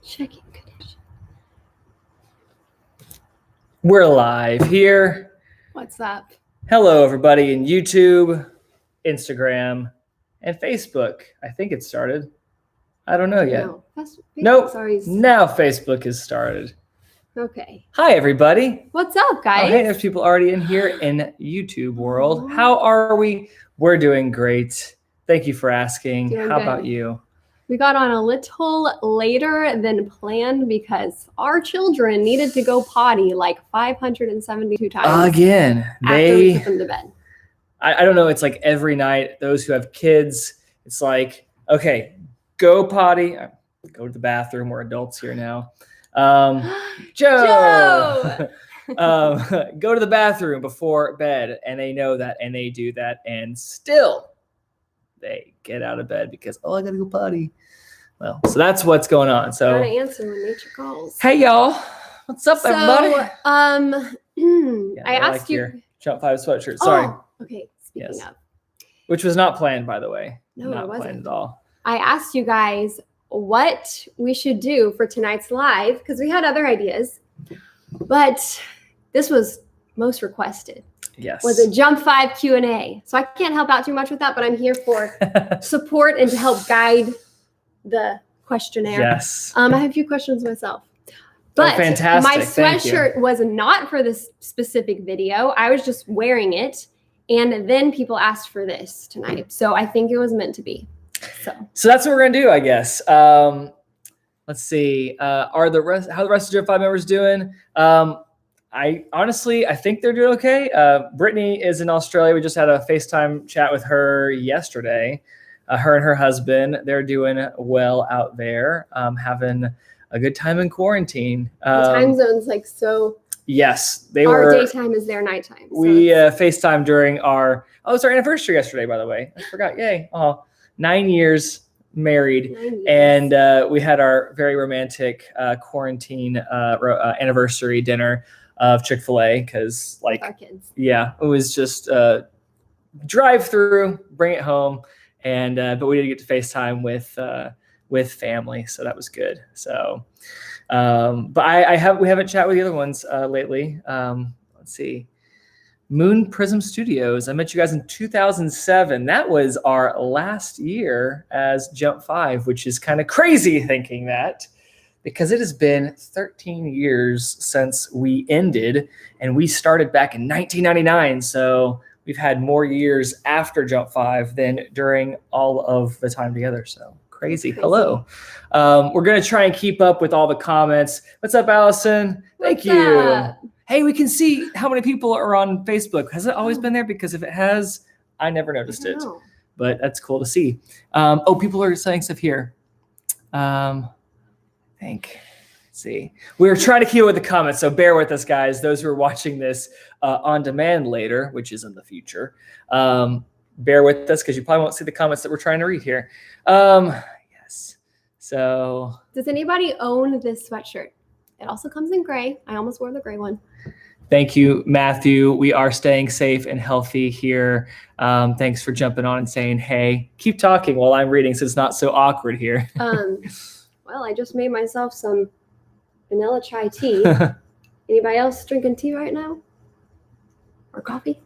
Checking connection. We're live here. What's up? Hello, everybody in YouTube, Instagram, and Facebook. I think it started. I don't know yet. Nope. Now Facebook has started. Okay. Hi, everybody. What's up, guys? Oh, hey, there's people already in here in YouTube world. How are we? We're doing great. Thank you for asking. How about you? We got on a little later than planned because our children needed to go potty like 572 times. Again, after we put them to bed. I don't know. It's like every night, those who have kids, it's like, okay, go potty, go to the bathroom. We're adults here now. Joe! Go to the bathroom before bed. And they know that and they do that. And still they get out of bed because, I got to go potty. Well, so that's what's going on. So gotta answer when nature calls. Hey, y'all. What's up, everybody? I asked you. JUMP5 sweatshirt. Sorry. Oh, okay. Speaking of. Which was not planned, by the way. No, not it wasn't planned at all. I asked you guys what we should do for tonight's live because we had other ideas, but this was most requested. Yes. Was a JUMP5 Q&A. So I can't help out too much with that, but I'm here for support and to help guide the questionnaire. Yes. I have a few questions myself. But fantastic. My sweatshirt was not for this specific video. I was just wearing it. And then people asked for this tonight. So I think it was meant to be. So that's what we're going to do, I guess. Let's see. How the rest of the JUMP5 members doing? I think they're doing okay. Brittany is in Australia. We just had a FaceTime chat with her yesterday. Her and her husband, they're doing well out there, having a good time in quarantine. The time zone's like so. Yes, our daytime is their nighttime. So we FaceTime during our anniversary yesterday, by the way. I forgot. Yay. 9 years married. 9 years. And we had our very romantic quarantine anniversary dinner of Chick-fil-A because our kids. Yeah, it was just drive through, bring it home. And but we did get to FaceTime with family, so that was good. So, but we haven't chatted with the other ones lately. Let's see, Moon Prism Studios. I met you guys in 2007. That was our last year as JUMP5, which is kind of crazy thinking that because it has been 13 years since we ended, and we started back in 1999. So. We've had more years after JUMP5 than during all of the time together. So crazy. Hello. We're going to try and keep up with all the comments. What's up, Allison? Thank you. Up? Hey, we can see how many people are on Facebook. Has it always been there? Because if it has, I never noticed it. But that's cool to see. People are saying stuff here. See, we're trying to keep up with the comments, so bear with us, guys. Those who are watching this on demand later, which is in the future, bear with us because you probably won't see the comments that we're trying to read here. Yes. So, does anybody own this sweatshirt? It also comes in gray. I almost wore the gray one. Thank you, Matthew. We are staying safe and healthy here. Thanks for jumping on and saying, hey, keep talking while I'm reading so it's not so awkward here. Well, I just made myself some vanilla chai tea. Anybody else drinking tea right now? Or coffee?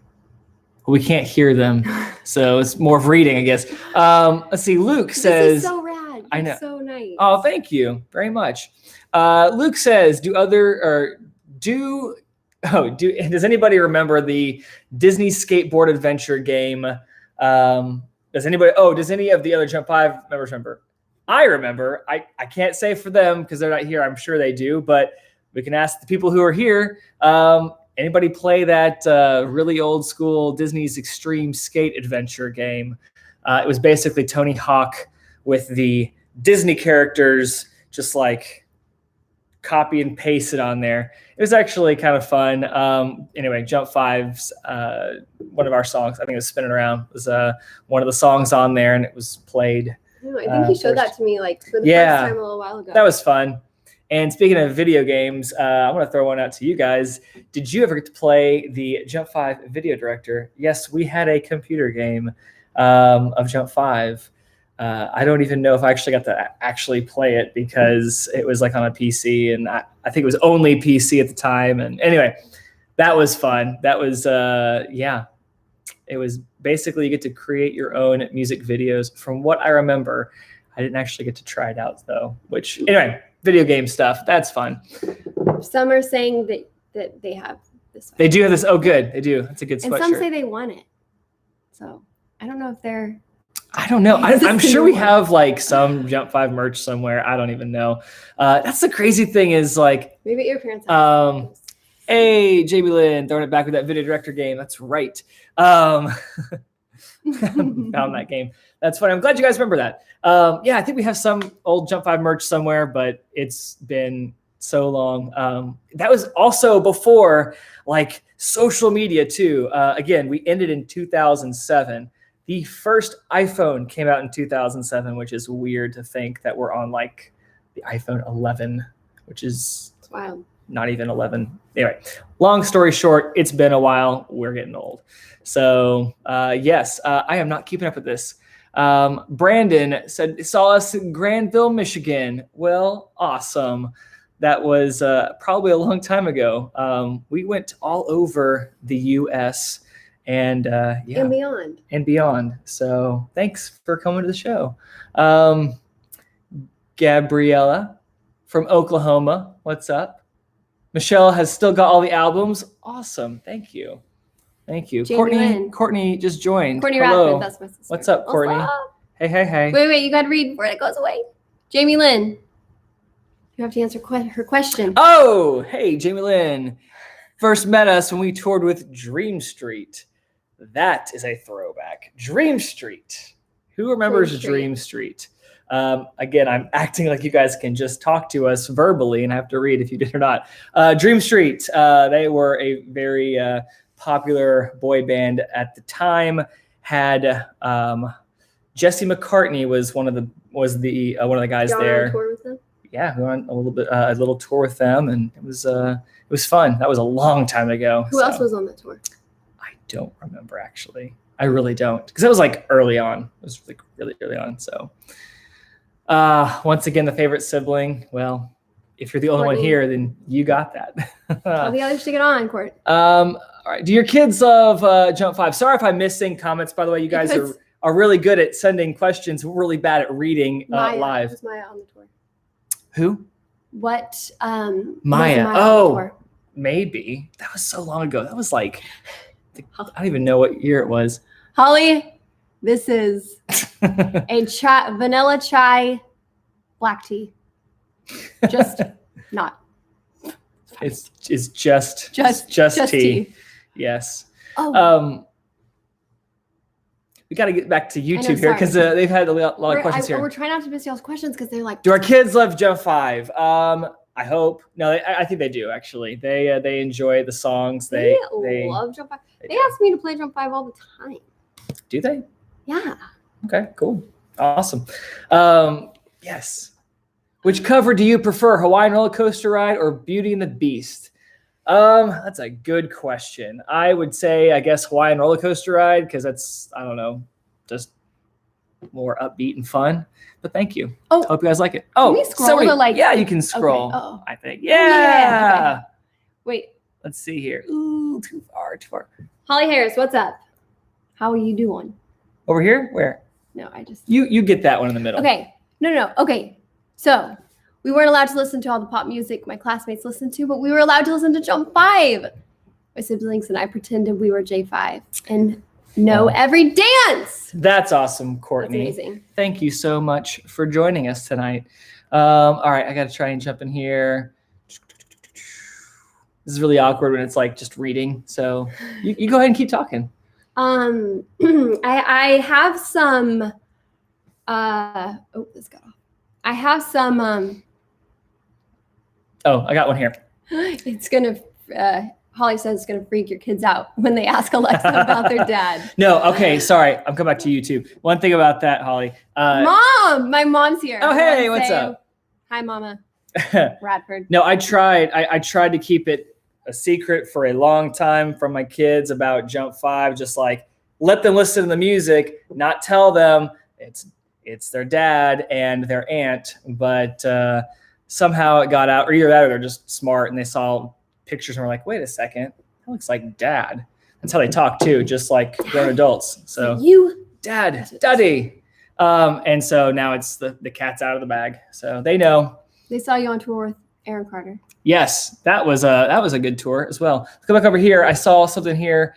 We can't hear them, so it's more of reading, I guess. Let's see. Luke says, "This is so rad. I know. It's so nice." Oh, thank you very much. Luke says, does anybody remember the Disney skateboard adventure game? Does any of the other JUMP5 members remember? I remember. I can't say for them because they're not here. I'm sure they do, but we can ask the people who are here. Anybody play that really old school Disney's Extreme Skate Adventure game? It was basically Tony Hawk with the Disney characters just like copy and paste it on there. It was actually kind of fun. Anyway, JUMP5's one of our songs, I think it was Spinning Around, was one of the songs on there, and it was played. I think you showed that to me like for the first time a little while ago. That was fun. And speaking of video games, I want to throw one out to you guys. Did you ever get to play the JUMP5 Video Director? Yes, we had a computer game of JUMP5. I don't even know if I actually got to actually play it because it was like on a PC, and I think it was only PC at the time. And anyway, that was fun. That was, it was basically you get to create your own music videos. From what I remember, I didn't actually get to try it out though, which anyway, video game stuff, that's fun. Some are saying that they have this. They do have this. Oh, good. They do. That's a good sweatshirt. And some say they won it. So I don't know if they're. I don't know. I'm sure we have like some JUMP5 merch somewhere. I don't even know. That's the crazy thing is like. Maybe your parents have. Hey, JB Lynn, throwing it back with that video director game. That's right. Found that game. That's funny. I'm glad you guys remember that. I think we have some old JUMP5 merch somewhere, but it's been so long. That was also before like social media too. Again, we ended in 2007. The first iPhone came out in 2007, which is weird to think that we're on like the iPhone 11, which is wild. Not even 11. Anyway, long story short, it's been a while. We're getting old. So yes, I am not keeping up with this. Brandon saw us in Granville, Michigan. Well, awesome. That was probably a long time ago. We went all over the U.S. and beyond. So thanks for coming to the show. Gabriella from Oklahoma, what's up? Michelle has still got all the albums. Awesome. Thank you. Courtney just joined. Courtney Radford, that's my sister. What's up, Courtney? What's up? Hey. Wait, you got to read before it goes away. Jamie Lynn, you have to answer her question. Oh, hey, Jamie Lynn. First met us when we toured with Dream Street. That is a throwback. Dream Street. Who remembers Dream Street? Again, I'm acting like you guys can just talk to us verbally and I have to read if you did or not. Dream Street, they were a very popular boy band at the time. Had Jesse McCartney was one of the guys there. On tour with them? Yeah, we went a little tour with them, and it was fun. That was a long time ago. Who else was on that tour? I don't remember actually. I really don't, because it was like early on. It was like really early on. So once again, the favorite sibling. Well, if you're the only one here, then you got that. Tell the others to get on, Court. All right. Do your kids love JUMP5? Sorry if I'm missing comments. By the way, you guys are really good at sending questions. We're really bad at reading live. Was Maya on the tour? Who? What? Maya. Oh, maybe. That was so long ago. That was like, I don't even know what year it was. Holly, this is a vanilla chai black tea. Just not. It's just tea. Yes. Oh. We got to get back to YouTube here because they've had a lot of questions here. We're trying not to miss y'all's questions because they're like. Do our kids love JUMP5? I hope. No, I think they do actually. They enjoy the songs. They love JUMP5. They ask me to play JUMP5 all the time. Do they? Yeah. Okay. Cool. Awesome. Yes. Which cover do you prefer, Hawaiian Roller Coaster Ride or Beauty and the Beast? That's a good question. I would say, I guess, Hawaiian Roller Coaster Ride because that's, I don't know, just more upbeat and fun. But thank you. Oh, hope you guys like it. Oh, can we scroll to like? Yeah, you can scroll. Okay. I think. Yeah. Okay. Wait. Let's see here. Ooh, too far. Holly Harris, what's up? How are you doing? Over here? Where? No, I just. You get that one in the middle. Okay. No. Okay. So we weren't allowed to listen to all the pop music my classmates listened to, but we were allowed to listen to JUMP5. My siblings and I pretended we were J5 and know every dance. That's awesome, Courtney. That's amazing. Thank you so much for joining us tonight. All right, I got to try and jump in here. This is really awkward when it's like just reading. So you go ahead and keep talking. I have some. This got off. I have some. Oh, I got one here. It's gonna. Holly says it's gonna freak your kids out when they ask Alexa about their dad. No, okay, sorry. I'm coming back to YouTube. One thing about that, Holly. Mom, my mom's here. Oh, hey, what's up? Hi, Mama. Radford. No, I tried to keep it a secret for a long time from my kids about JUMP5. Just like let them listen to the music, not tell them it's their dad and their aunt, but somehow it got out, or either that or they're just smart and they saw pictures and were like, wait a second, that looks like dad. That's how they talk too, just like grown adults. So you, daddy. And so now it's the cat's out of the bag. So they know. They saw you on tour with Aaron Carter. Yes, that was a good tour as well. Let's go back over here. I saw something here.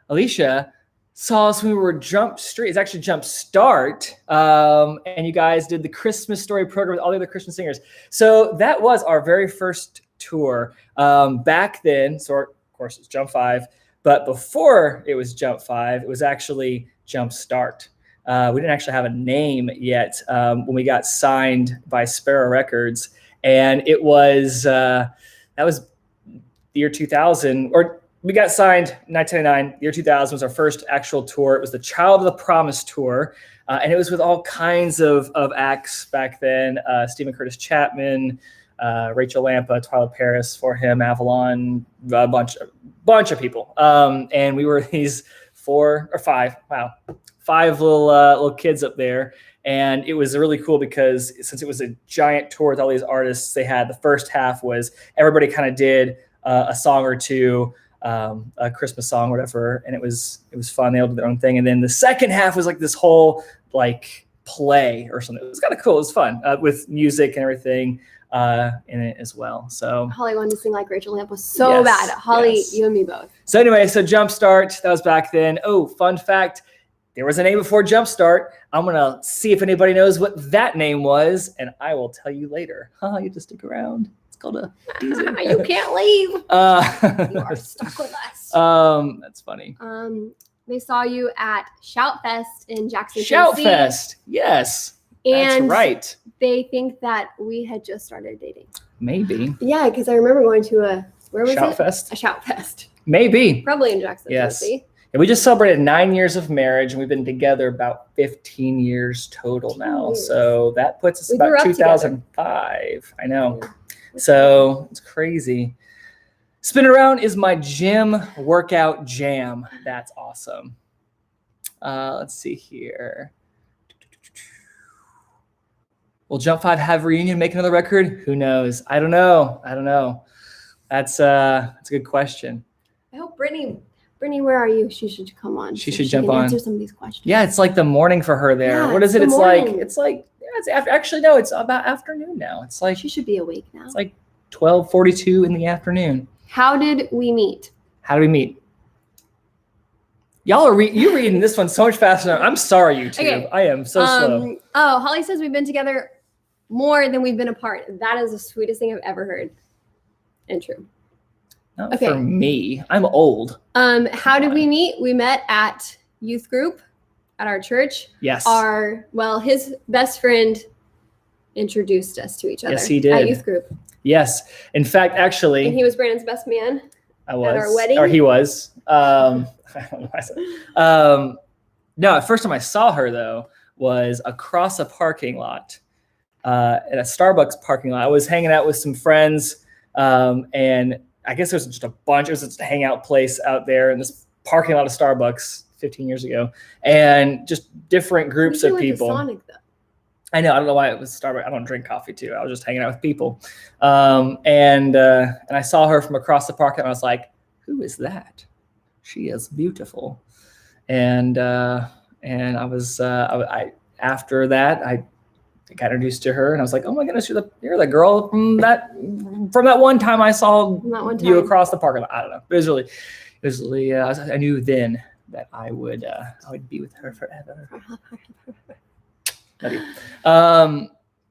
Alicia saw us when we were Jump Street. It's actually Jump Start. And you guys did the Christmas Story program with all the other Christian singers. So that was our very first tour. Back then, so of course it's Jump 5, but before it was Jump 5, it was actually Jump Start. We didn't actually have a name yet when we got signed by Sparrow Records. And it was, that was the year 2000, or we got signed in 1999. Year 2000 was our first actual tour. It was the Child of the Promise tour. And it was with all kinds of acts back then. Stephen Curtis Chapman, Rachel Lampa, Twyla Paris, For Him, Avalon, a bunch of people. And we were these 4 or 5, wow, 5 little kids up there. And it was really cool because since it was a giant tour with all these artists, they had the first half was everybody kind of did a song or two, a Christmas song, whatever. And it was fun. They all did their own thing. And then the second half was like this whole like play or something. It was kind of cool. It was fun with music and everything in it as well. So Holly wanted to sing like Rachel Lamp was so bad. Holly, you and me both. So anyway, so Jumpstart, that was back then. Oh, fun fact. There was a name before Jumpstart. I'm going to see if anybody knows what that name was, and I will tell you later. You have to stick around. It's called a teaser. You can't leave. You are stuck with us. That's funny. They saw you at Shout Fest in Jackson, Shout Tennessee. Fest, yes. And that's right. They think that we had just started dating. Maybe. Yeah, because I remember going to where was Shout it? Fest? A Shout Fest. Maybe. Probably in Jackson, Tennessee. And we just celebrated 9 years of marriage, and we've been together about 15 years total now. So that puts us about 2005. I know. Yeah. So it's crazy. Spin It Around is my gym workout jam. That's awesome. Let's see here. Will Jump 5 have a reunion, make another record? Who knows? I don't know. That's a good question. I hope Brittany, where are you? She should come on. She should jump on. Answer some of these questions. Yeah, it's like the morning for her there. Yeah, what is it? It's morning. like it's after. Actually, no, it's about afternoon now. It's like she should be awake now. It's like 12:42 in the afternoon. How did we meet? Y'all are you reading this one so much faster. I'm sorry, YouTube. Okay. I am so slow. Oh, Holly says we've been together more than we've been apart. That is the sweetest thing I've ever heard. And true. Not for me. I'm old. How did we meet? We met at youth group at our church. Yes. His best friend introduced us to each other. Yes, he did. At youth group. Yes. In fact, actually. And he was Brandon's best man. I was. At our wedding. Or he was. I don't know why I said. No, first time I saw her, though, was across a parking lot, at a Starbucks parking lot. I was hanging out with some friends, and I guess there was just a bunch. It was just a hangout place out there in this parking lot of Starbucks 15 years ago, and just different groups of people. Sonic, though. I know. I don't know why it was Starbucks. I don't drink coffee too. I was just hanging out with people, and I saw her from across the park, and I was like, "Who is that? She is beautiful." And I was after that I got introduced to her, and I was like, "Oh my goodness, you're the girl from that one time I saw you across the parking lot." I don't know. It was really. I knew then that I would be with her forever.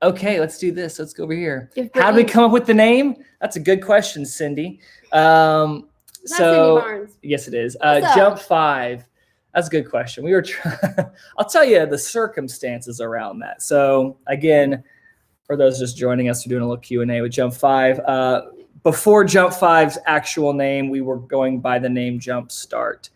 Okay, let's do this. Let's go over here. How did we come up with the name? That's a good question, Cindy. Cindy Barnes. Yes, it is. Jump 5. That's a good question. We were I'll tell you the circumstances around that. So again, for those just joining us, we're doing a little Q&A with Jump 5. Before Jump 5's actual name, we were going by the name Jump Start.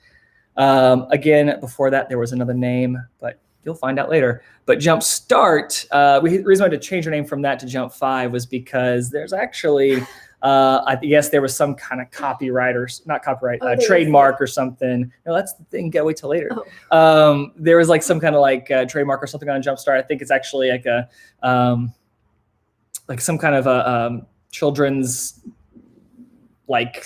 Again, before that, there was another name, but you'll find out later. But Jump Start, the reason I had to change our name from that to Jump 5 was because there's actually I guess there was some kind of trademark or something. No, that's the thing. Gotta wait till later. There was like some kind of like trademark or something on Jumpstart. I think it's actually like a like some kind of a children's like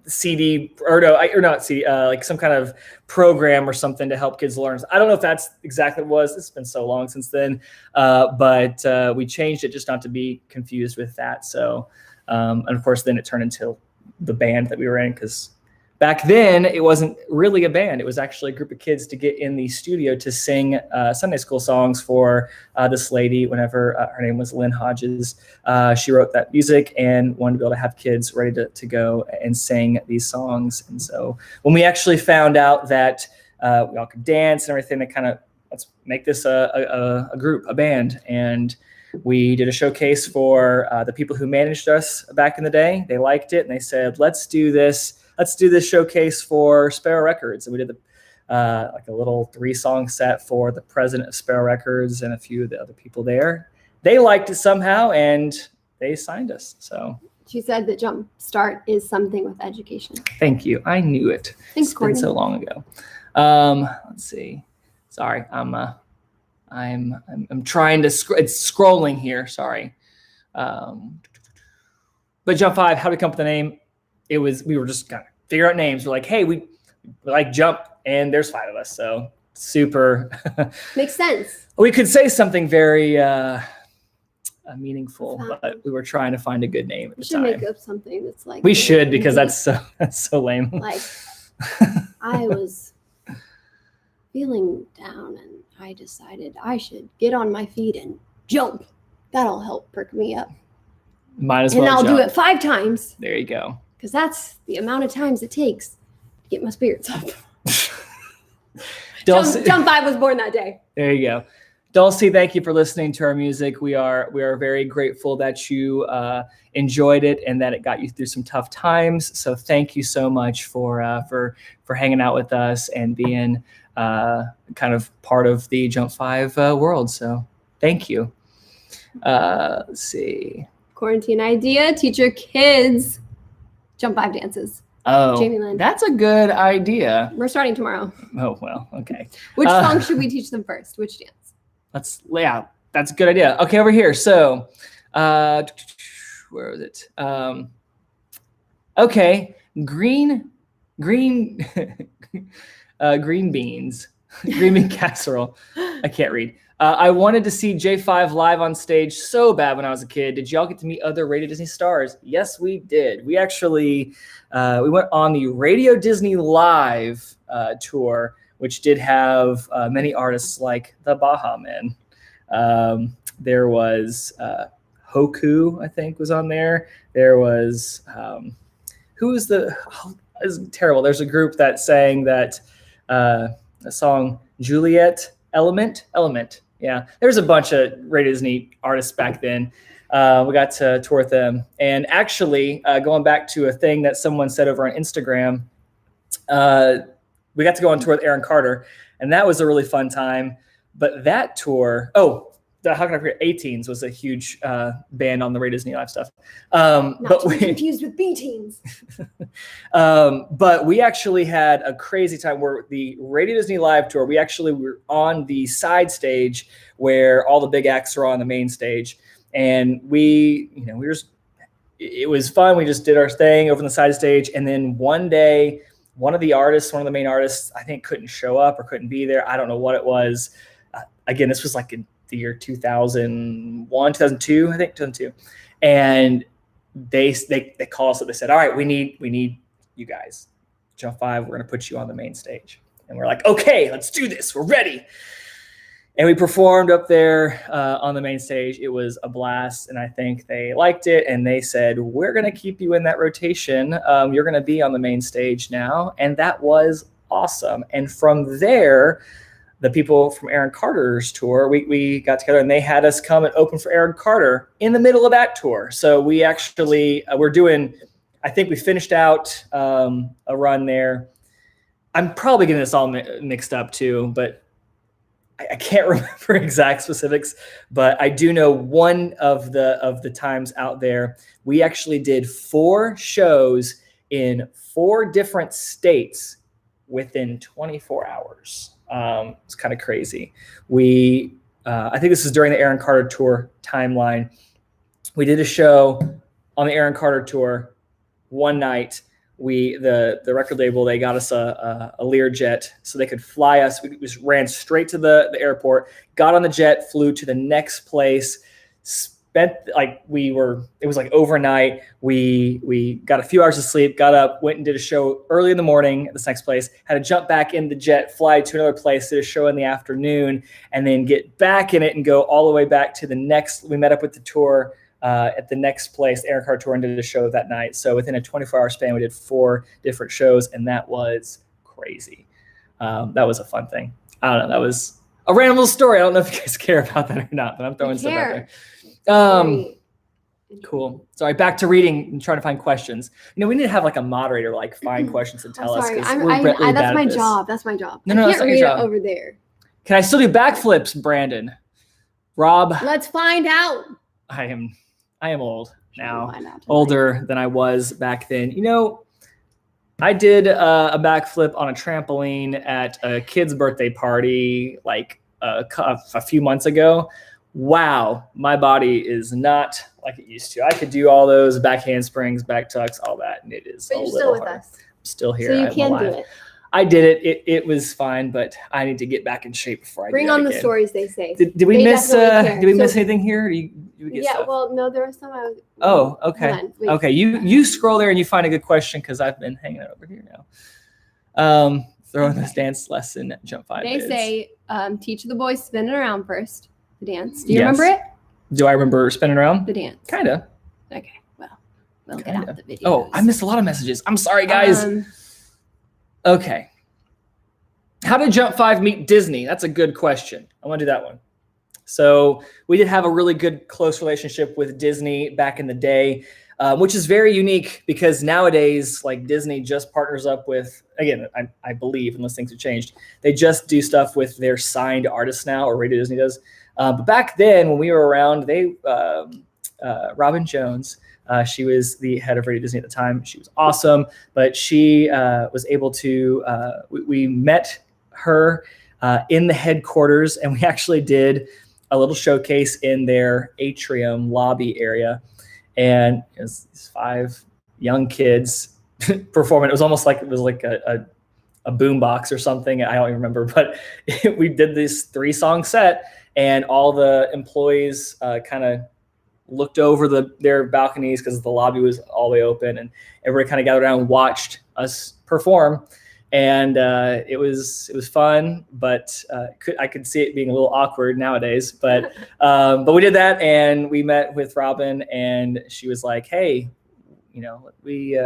CD or not CD, like some kind of program or something to help kids learn. I don't know if that's exactly what it was. It's been so long since then, but we changed it just not to be confused with that. So, and of course, then it turned into the band that we were in, because back then it wasn't really a band. It was actually a group of kids to get in the studio to sing Sunday school songs for this lady. Whenever her name was Lynn Hodges, she wrote that music and wanted to be able to have kids ready to go and sing these songs. And so when we actually found out that we all could dance and everything, they kind of, let's make this a group, a band. And we did a showcase for the people who managed us back in the day. They liked it and they said, let's do this showcase for Sparrow Records. And we did like a little 3-song set for the president of Sparrow Records and a few of the other people there. They liked it somehow and they signed us. So she said that Jumpstart is something with education. Thank you. I knew it. Thanks, it's Courtney. been so long ago. Let's see. Sorry, I'm trying to it's scrolling here. Sorry. But Jump5, how did we come up with the name? We were just kind of figure out names. We're like, hey, we like Jump, and there's 5 of us, so super makes sense. We could say something very meaningful, but we were trying to find a good name at the time. We should make up something that's like. We should, because that's so lame. Like, I was feeling down, and I decided I should get on my feet and jump. That'll help perk me up. Might as well. And I'll jump. do it 5 times. There you go. Because that's the amount of times it takes to get my spirits up. Jump5 was born that day. There you go. Dulcie, thank you for listening to our music. We are very grateful that you enjoyed it and that it got you through some tough times. So thank you so much for hanging out with us and being kind of part of the Jump5 world. So thank you. Let's see. Quarantine idea: teach your kids Jump5 dances. Oh, Jamie Lynn. That's a good idea. We're starting tomorrow. Oh, well, okay. Which song should we teach them first? Which dance? That's a good idea. Okay, over here. So, where was it? Okay, green beans, green bean casserole. I can't read. I wanted to see J5 live on stage so bad when I was a kid. Did y'all get to meet other Radio Disney stars? Yes, we did. We actually we went on the Radio Disney Live tour, which did have many artists like the Baha Men. There was Hoku, I think, was on there. There was who was it was terrible. There's a group that sang that a song Juliet Element. Yeah, there's a bunch of Radio Disney artists back then. We got to tour with them. And actually, going back to a thing that someone said over on Instagram, we got to go on tour with Aaron Carter, and that was a really fun time. But that tour, how can I forget? A-Teens was a huge band on the Radio Disney Live stuff. Not to be confused with B-Teens. But we actually had a crazy time where the Radio Disney Live tour, we actually were on the side stage where all the big acts are on the main stage. And it was fun. We just did our thing over on the side stage. And then one day, one of the main artists, I think couldn't show up or couldn't be there. I don't know what it was. Again, this was like in the year 2001, 2002, I think 2002. And they call us up. They said, all right, we need you guys. Jump5, we're going to put you on the main stage. And we're like, okay, let's do this. We're ready. And we performed up there on the main stage. It was a blast. And I think they liked it. And they said, we're going to keep you in that rotation. You're going to be on the main stage now. And that was awesome. And from there, the people from Aaron Carter's tour, we got together and they had us come and open for Aaron Carter in the middle of that tour. So we actually, I think we finished out a run there. I'm probably getting this all mixed up too, but I can't remember exact specifics, but I do know one of the times out there, we actually did 4 shows in 4 different states within 24 hours. It's kind of crazy. I think this is during the Aaron Carter tour timeline. We did a show on the Aaron Carter tour one night. The record label, they got us a Learjet so they could fly us. We just ran straight to the airport, got on the jet, flew to the next place, it was like overnight. We got a few hours of sleep, got up, went and did a show early in the morning at this next place, had to jump back in the jet, fly to another place, did a show in the afternoon, and then get back in it and go all the way back to the next. We met up with the tour at the next place, the Aaron Carter tour, and did a show that night. So within a 24-hour span, we did 4 different shows, and that was crazy. That was a fun thing. I don't know. That was a random little story. I don't know if you guys care about that or not, but I'm throwing stuff out there. Cool. Sorry, back to reading and trying to find questions. We need to have like a moderator like find questions and tell us. Sorry, really that's my job. That's my job. No, that's not your job. Over there. Can I still do backflips, Brandon? Rob? Let's find out. I am old now, older than I was back then. I did a backflip on a trampoline at a kid's birthday party like a few months ago. Wow, my body is not like it used to. I could do all those back handsprings, back tucks, all that, and it is but a you're little still with hard. us. I'm still here. So you I'm can alive. do it. I did it. It was fine, but I need to get back in shape before I bring do on it the again. stories. They say. Did we miss? Did we miss anything here? Or do you get stuff? Well, no, there was some. Oh, okay. Okay, you scroll there and you find a good question because I've been hanging out over here now. Throwing this dance lesson at JUMP5. They say teach the boys spin it around first. The dance. Do you remember it? Do I remember spinning around? The dance. Kind of. Okay. Well, we'll get out the video. Oh, I missed a lot of messages. I'm sorry, guys. Okay. How did JUMP5 meet Disney? That's a good question. I want to do that one. So we did have a really good, close relationship with Disney back in the day, which is very unique because nowadays, like Disney just partners up with, again, I believe, unless things have changed, they just do stuff with their signed artists now, or Radio Disney does. But back then, when we were around, Robin Jones, she was the head of Radio Disney at the time. She was awesome, but she was able to, we met her in the headquarters, and we actually did a little showcase in their atrium lobby area. And it was these 5 young kids performing. It was almost like a boombox or something. I don't even remember, but we did this 3-song set, and all the employees kind of looked over their balconies because the lobby was all the way open, and everybody kind of gathered around and watched us perform. And it was fun, but I could see it being a little awkward nowadays. But we did that, and we met with Robin, and she was like, "Hey, we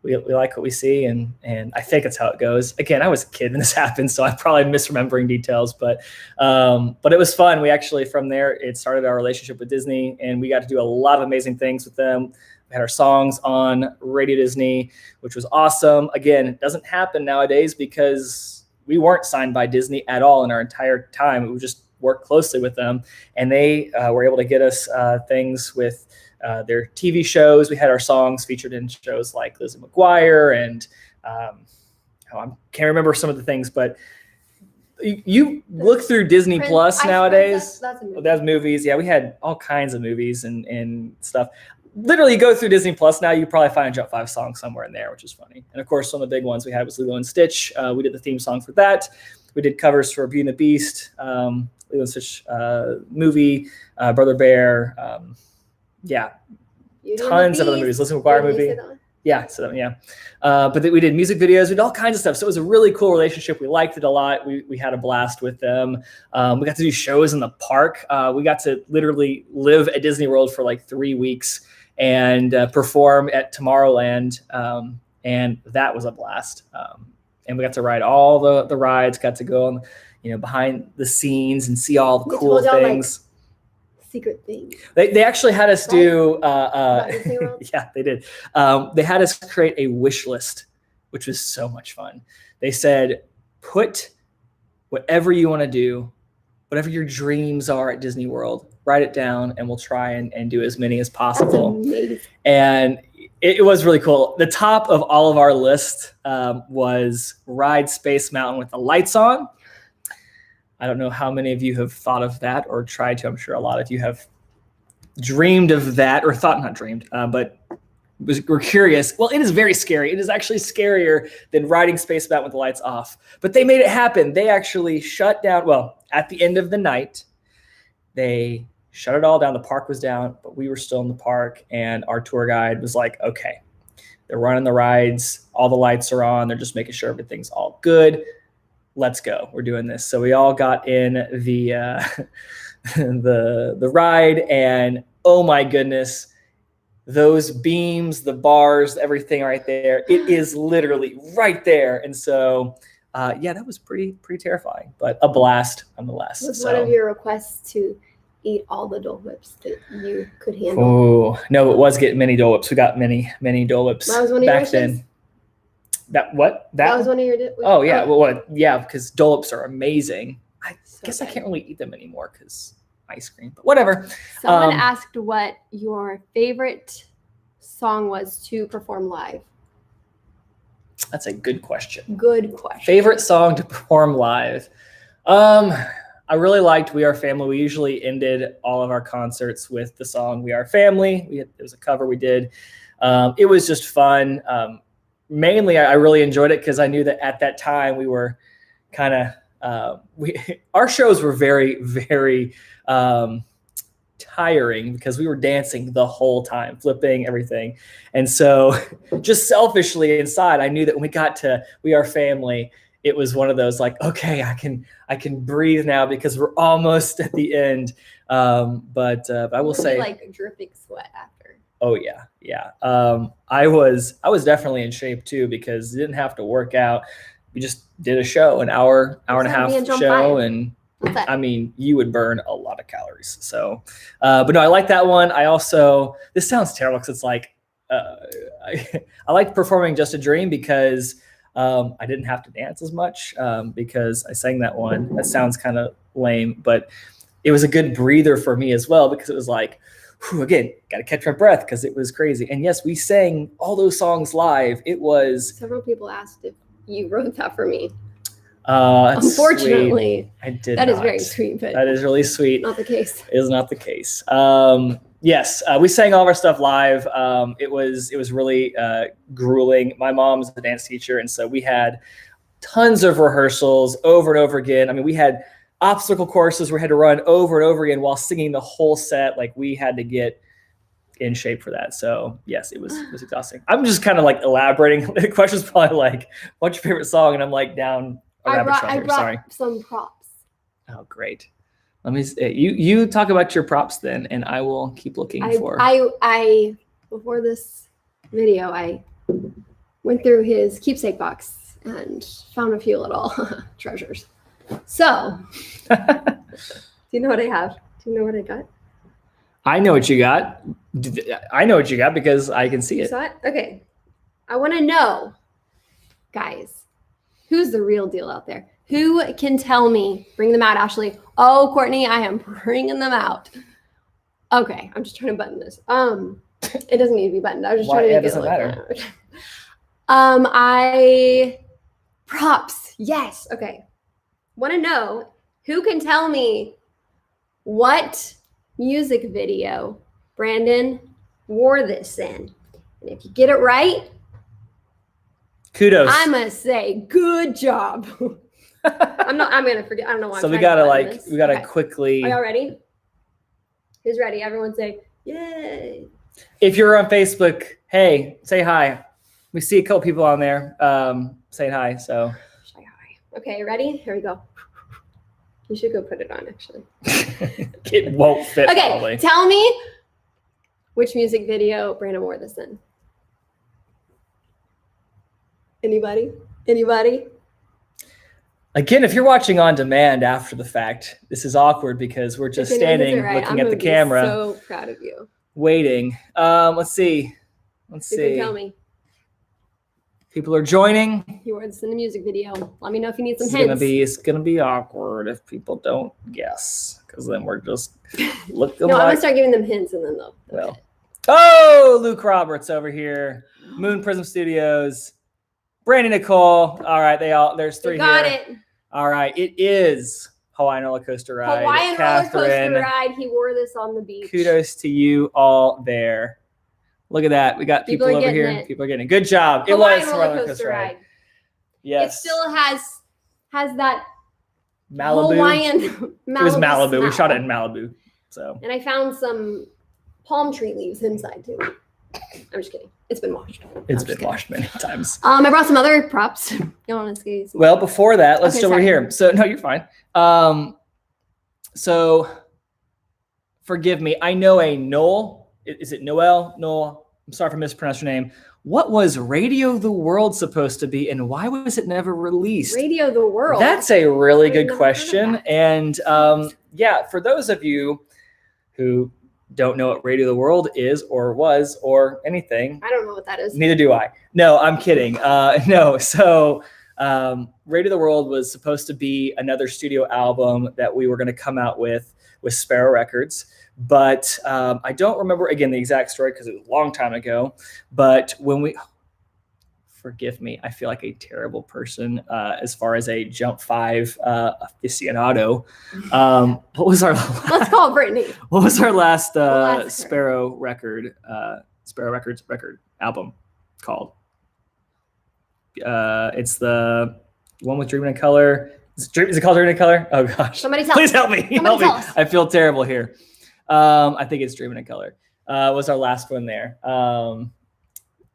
like what we see," and I think that's how it goes. Again, I was a kid when this happened, so I'm probably misremembering details, but it was fun. We actually, from there, it started our relationship with Disney, and we got to do a lot of amazing things with them. We had our songs on Radio Disney, which was awesome. Again, it doesn't happen nowadays because we weren't signed by Disney at all in our entire time. We just worked closely with them, and they were able to get us things with their TV shows. We had our songs featured in shows like Lizzie McGuire, and I can't remember some of the things, but you look through Disney Plus nowadays. That's movies. Yeah, we had all kinds of movies and stuff. Literally, you go through Disney Plus now, you probably find a JUMP5 song somewhere in there, which is funny. And of course, one of the big ones we had was Lilo and Stitch. We did the theme song for that. We did covers for Beauty and the Beast, Lilo and Stitch movie, Brother Bear. Tons of other movies. Lizzie McGuire movie. But we did music videos. We did all kinds of stuff. So it was a really cool relationship. We liked it a lot. We had a blast with them. We got to do shows in the park. We got to literally live at Disney World for like 3 weeks and perform at Tomorrowland. And that was a blast. And we got to ride all the rides, got to go on, behind the scenes and see all the cool things. Secret things. They actually had us do yeah, they did. They had us create a wish list, which was so much fun. They said, put whatever you want to do whatever your dreams are at Disney World, write it down, and we'll try and do as many as possible. That's amazing. And it was really cool. The top of all of our list was ride Space Mountain with the lights on. I don't know how many of you have thought of that or tried to. I'm sure a lot of you have dreamed of that, or thought, not dreamed, but we're curious. Well, it is very scary. It is actually scarier than riding Space Mountain with the lights off. But they made it happen. They actually shut down, well, at the end of the night, they shut it all down. The park was down, but we were still in the park, and our tour guide was like, okay, they're running the rides. All the lights are on. They're just making sure everything's all good. Let's go. We're doing this. So we all got in the the ride, and oh my goodness, those beams, the bars, everything right there. It is literally right there. And so, yeah, that was pretty terrifying, but a blast nonetheless. Was one of your requests to eat all the Dole Whips that you could handle? Oh, no, it was getting many Dole Whips. We got many Dole Whips That was one of back your then. wishes? That what? That was one of your Oh yeah, well, what? Yeah, because Dole Whips are amazing. I guess I good. can't really eat them anymore because ice cream, but whatever. Someone asked what your favorite song was to perform live. That's a good question. Good question. Favorite song to perform live? I really liked We Are Family. We usually ended all of our concerts with the song We Are Family. It was a cover we did. It was just fun. Mainly, I really enjoyed it because I knew that at that time we were kind of, our shows were very, very tiring because we were dancing the whole time, flipping everything. And so just selfishly inside, I knew that when we got to We Are Family, it was one of those like, okay, I can breathe now because we're almost at the end. But I will say, like dripping sweat after. Oh yeah. I was definitely in shape too because I didn't have to work out. We just did a show, an hour and a half show, and I mean, you would burn a lot of calories. So, but no, I like that one. I also, this sounds terrible because it's like, I liked performing Just a Dream because I didn't have to dance as much because I sang that one. That sounds kind of lame, but it was a good breather for me as well because it was like, whew, again, got to catch my breath because it was crazy. And yes, we sang all those songs live. It was. Several people asked if you wrote that for me. Unfortunately, sweet. I did. That not. is very sweet, but that is really sweet. Not the case. It is not the case. Yes, we sang all of our stuff live. It was really grueling. My mom's a dance teacher, and so we had tons of rehearsals over and over again. I mean, we had obstacle courses we had to run over and over again while singing the whole set. Like we had to get in shape for that. So yes, it was exhausting. I'm just kind of like elaborating. The question's probably like, what's your favorite song? And I'm like down a rabbit trail here. Sorry. Some props. Oh, great. Let me you talk about your props then, and I will keep looking for. I before this video, I went through his keepsake box and found a few little treasures. So, do you know what I have? Do you know what I got? I know what you got. I know what you got because I can see it. Saw it? Okay. I want to know, guys, who's the real deal out there? Who can tell me? Bring them out, Ashley. Oh, Courtney, I am bringing them out. Okay, I'm just trying to button this. It doesn't need to be buttoned. I was just trying to make it look matter. Props. Yes. Okay. Want to know who can tell me what music video Brandon wore this in? And if you get it right, kudos. I'm gonna say good job. I'm gonna forget. I don't know why. So we gotta quickly. Are y'all ready? Who's ready? Everyone say yay. If you're on Facebook, hey, say hi. We see a couple people on there saying hi. So say hi. Okay, ready? Here we go. You should go put it on, actually. It won't fit. Okay, probably. Tell me which music video Brandon wore this in. Anybody? Again, if you're watching on demand after the fact, this is awkward because we're just standing looking at the camera. So proud of you. Waiting. Let's see. Who can tell me? People are joining. He wore this in the music video. Let me know if you need some It's hints. it's gonna be awkward if people don't guess, because then we're just looking. No, I'm like, gonna start giving them hints and then they'll. well. Oh, Luke Roberts over here. Moon Prism Studios. Brandy Nicole. All right, there's three You got here. it. All right, it is Hawaiian Roller Coaster Ride. Hawaiian Catherine, roller coaster ride. He wore this on the beach. Kudos to you all there. Look at that. We got people over here. It. People are getting it. Good job. Hawaiian It was roller coaster ride. Yes. It still has that Malibu. Hawaiian Malibu. It was Malibu. smell. We shot it in Malibu. So. And I found some palm tree leaves inside too. I'm just kidding. It's been washed. It's been washed many times. I brought some other props. You want to see? Well, before that, let's Okay, over sorry. here. So no, you're fine. So forgive me. I know a Noel. Is it Noel? Noel. I'm sorry if I mispronounced your name. What was Radio the World supposed to be, and why was it never released? Radio the World. That's a really I've good never question. heard of that. And yeah, for those of you who don't know what Radio the World is or was or anything, I don't know what that is. neither do I. No, I'm kidding. No. So Radio the World was supposed to be another studio album that we were going to come out with Sparrow Records. But I don't remember, again, the exact story because it was a long time ago. But when we, forgive me, I feel like a terrible person as far as a JUMP5 aficionado. What was our Let's call it Brittany. What was our last her. Sparrow Records record album called? It's the one with Dreaming in Color. Is it called Dreaming in Color? Oh gosh. Somebody tell Please us. help me. Somebody tell us. I feel terrible here. I think it's Dreaming in Color. Was our last one there.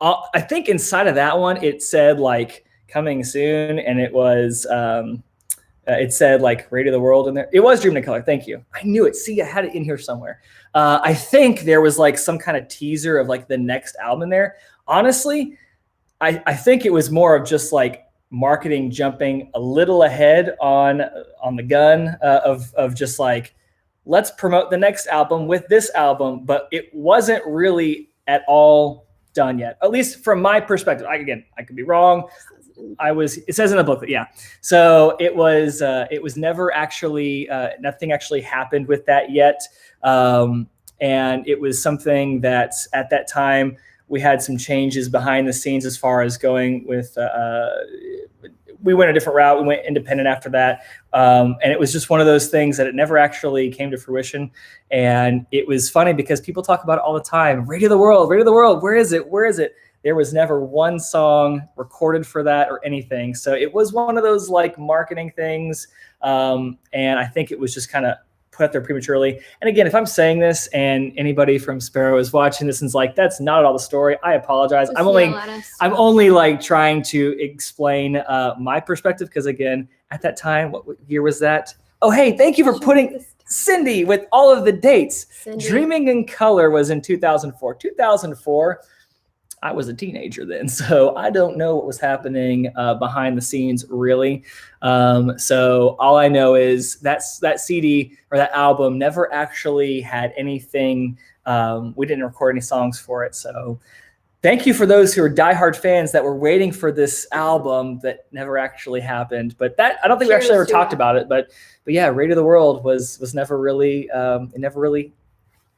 I think inside of that one, it said like coming soon. And it was, it said like Radio the World in there. It was Dreaming in Color. Thank you. I knew it. See, I had it in here somewhere. I think there was like some kind of teaser of like the next album in there. Honestly, I think it was more of just like marketing jumping a little ahead on the gun of just like, let's promote the next album with this album, but it wasn't really at all done yet, at least from my perspective. I could be wrong. It says in the booklet. Yeah. So it was never actually, nothing actually happened with that yet. And it was something that at that time we had some changes behind the scenes as far as going with, we went a different route. We went independent after that. And it was just one of those things that it never actually came to fruition. And it was funny because people talk about it all the time. Radio the World, where is it? Where is it? There was never one song recorded for that or anything. So it was one of those like marketing things. And I think it was just kind of put out there prematurely. And again, if I'm saying this and anybody from Sparrow is watching this and is like, that's not at all the story, I apologize. I'm only like trying to explain my perspective. Because again, at that time, what year was that? Oh, hey, thank you for putting Cindy with all of the dates. Cindy. Dreaming in Color was in 2004. 2004, I was a teenager then, so I don't know what was happening behind the scenes really. So all I know is that CD or that album never actually had anything. We didn't record any songs for it. So thank you for those who are diehard fans that were waiting for this album that never actually happened. But that I don't think we actually ever talked about it. But yeah, Radio the World was never really it never really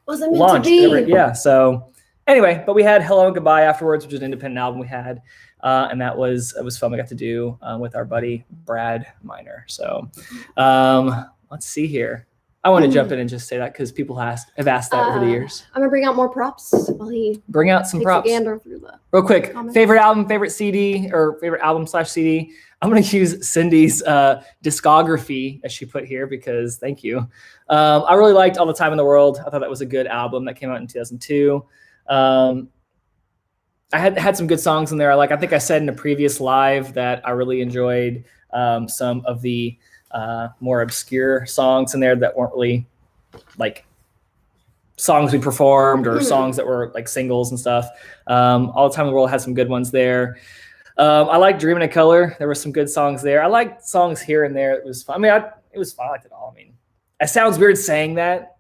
wasn't meant launched. to be. Yeah. So. Anyway, but we had Hello and Goodbye afterwards, which was an independent album we had. And it was fun. We got to do with our buddy, Brad Miner. So let's see here. I want to jump in and just say that because people have asked that over the years. I'm going to bring out more props while he bring out some takes props. a gander through the real quick. comments. Favorite album, favorite CD, or favorite album/CD. I'm going to use Cindy's discography as she put here because thank you. I really liked All the Time in the World. I thought that was a good album that came out in 2002. I had some good songs in there. I think I said in a previous live that I really enjoyed some of the more obscure songs in there that weren't really like songs we performed or songs that were like singles and stuff. All the Time in the World had some good ones there. I like Dreaming in Color. There were some good songs there. I liked songs here and there. It was fun. I mean, it was fun. I liked it all. I mean, it sounds weird saying that.